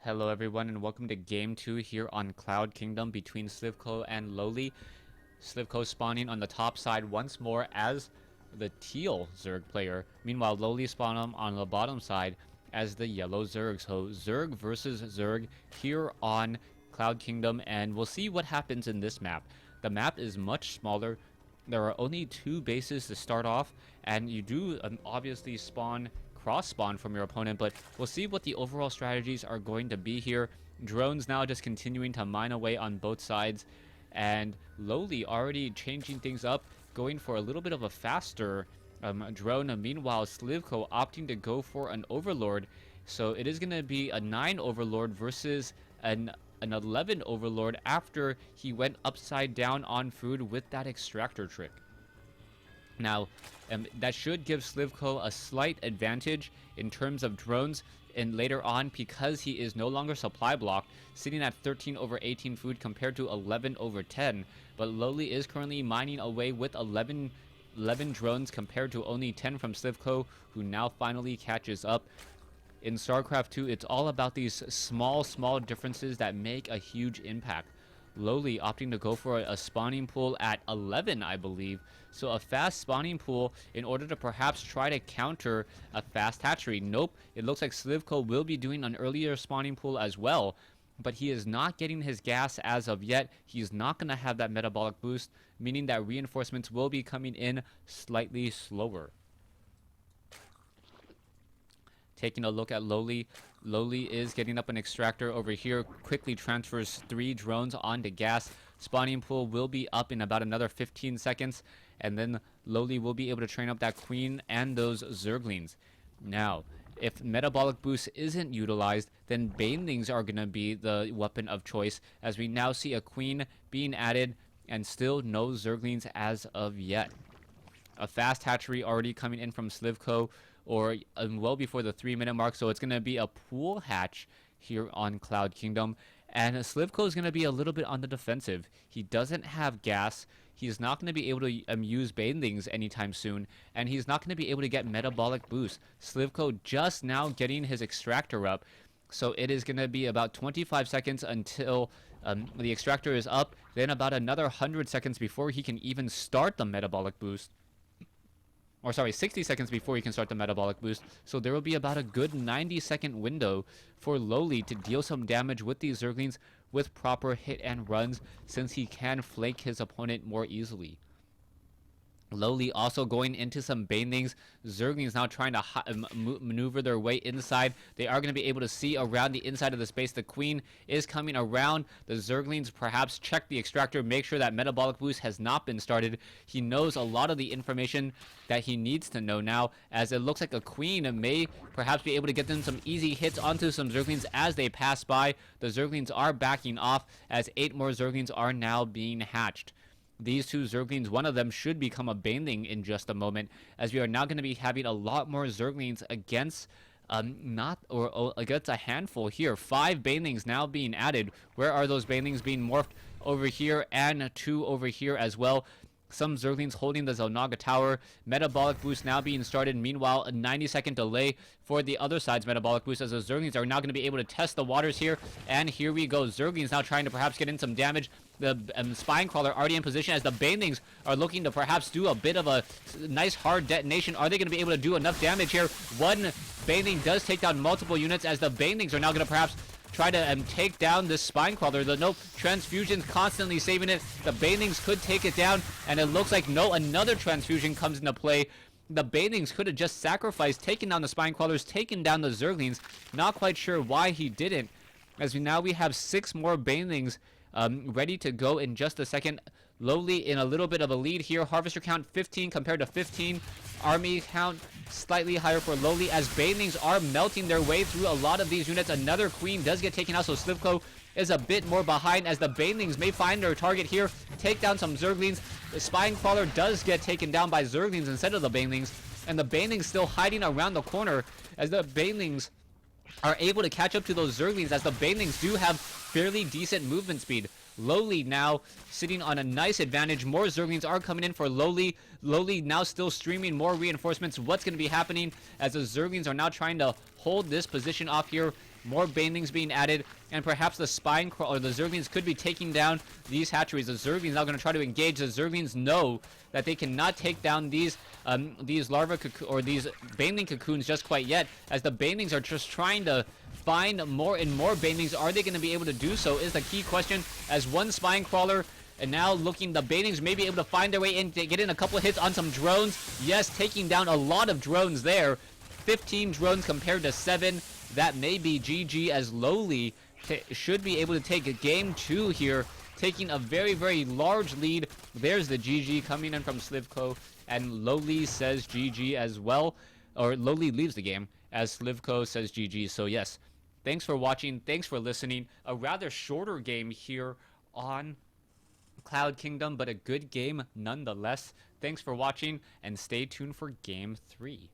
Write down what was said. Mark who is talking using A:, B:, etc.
A: Hello everyone and welcome to game 2 here on Cloud Kingdom between Slivko and LoWely. Slivko spawning on the top side once more as the teal Zerg player. Meanwhile, LoWely spawning on the bottom side as the yellow Zerg. So Zerg versus Zerg here on Cloud Kingdom, and we'll see what happens in this map. The map is much smaller. There are only 2 bases to start off, and you do obviously cross spawn from your opponent, but we'll see what the overall strategies are going to be here. Drones now just continuing to mine away on both sides, and LoWely already changing things up, going for a little bit of a faster drone. Meanwhile, Slivko opting to go for an Overlord, so it is going to be a 9 Overlord versus an 11 Overlord after he went upside down on food with that extractor trick. Now, that should give Slivko a slight advantage in terms of drones, and later on, because he is no longer supply blocked, sitting at 13/18 food compared to 11/10. But LoWely is currently mining away with 11 drones compared to only 10 from Slivko, who now finally catches up. In StarCraft 2, it's all about these small differences that make a huge impact. LoWely opting to go for a spawning pool at 11, I believe. So a fast spawning pool in order to perhaps try to counter a fast hatchery. Nope, it looks like Slivko will be doing an earlier spawning pool as well, but he is not getting his gas as of yet. He's not going to have that metabolic boost, meaning that reinforcements will be coming in slightly slower. Taking a look at LoWely. LoWely is getting up an extractor over here, quickly transfers 3 drones onto gas. Spawning pool will be up in about another 15 seconds, and then LoWely will be able to train up that queen and those Zerglings. Now, if metabolic boost isn't utilized, then banelings are going to be the weapon of choice, as we now see a queen being added and still no Zerglings as of yet. A fast hatchery already coming in from Slivko, or well before the 3-minute mark, so it's going to be a pool hatch here on Cloud Kingdom, and Slivko is going to be a little bit on the defensive. He doesn't have gas, he's not going to be able to use banelings anytime soon, and he's not going to be able to get metabolic boost. Slivko just now getting his extractor up, so it is going to be about 25 seconds until the extractor is up, then about another 100 seconds before he can even start the metabolic boost. Or sorry, 60 seconds before you can start the metabolic boost. So there will be about a good 90-second window for LoWely to deal some damage with these Zerglings with proper hit and runs, since he can flank his opponent more easily. LoWely also going into some banelings. Zerglings now trying to maneuver their way inside. They are going to be able to see around the inside of the space. The queen is coming around. The Zerglings perhaps check the extractor, make sure that metabolic boost has not been started. He knows a lot of the information that he needs to know now, as it looks like a queen may perhaps be able to get them some easy hits onto some Zerglings as they pass by. The Zerglings are backing off, as 8 more Zerglings are now being hatched. These 2 Zerglings, one of them should become a baneling in just a moment, as we are now going to be having a lot more Zerglings against against a handful here. 5 banelings now being added. Where are those banelings being morphed? Over here, and 2 over here as well. Some Zerglings holding the Zelnaga Tower. Metabolic boost now being started. Meanwhile, a 90-second delay for the other side's metabolic boost, as the Zerglings are now going to be able to test the waters here. And here we go. Zerglings now trying to perhaps get in some damage. The Spine Crawler already in position, as the banelings are looking to perhaps do a bit of a nice hard detonation. Are they going to be able to do enough damage here? One baneling does take down multiple units, as the banelings are now going to perhaps try to take down this Spine Crawler. The nope, transfusions constantly saving it. The banelings could take it down, and it looks like another transfusion comes into play. The banelings could have just sacrificed, taking down the Spine Crawlers, taking down the Zerglings. Not quite sure why he didn't, as now we have 6 more banelings ready to go in just a second. LoWely in a little bit of a lead here. Harvester count 15 compared to 15. Army count slightly higher for LoWely, as banelings are melting their way through a lot of these units. Another queen does get taken out, so Slivko is a bit more behind, as the banelings may find their target here, take down some Zerglings. The Spine Crawler does get taken down by Zerglings instead of the banelings, and the banelings still hiding around the corner, as the banelings are able to catch up to those Zerglings, as the banelings do have fairly decent movement speed. LoWely now sitting on a nice advantage. More Zerglings are coming in for LoWely. LoWely now still streaming more reinforcements. What's going to be happening as the Zerglings are now trying to hold this position off here? more banelings being added, and perhaps the spine or the Zerglings could be taking down these hatcheries. The Zerglings now going to try to engage. The Zerglings know that they cannot take down these larva or these baneling cocoons just quite yet, as the banelings are just trying to find more and more banelings. Are they going to be able to do so is the key question, as one spine crawler. And now looking, the banelings may be able to find their way in, to get in a couple hits on some drones. Yes, taking down a lot of drones there. 15 drones compared to 7. That may be GG, as LoWely should be able to take a game 2 here, taking a very, very large lead. There's the GG coming in from Slivko, and LoWely says GG as well. Or LoWely leaves the game, as Slivko says GG. So yes, thanks for watching. Thanks for listening. A rather shorter game here on Cloud Kingdom, but a good game nonetheless. Thanks for watching, and stay tuned for game 3.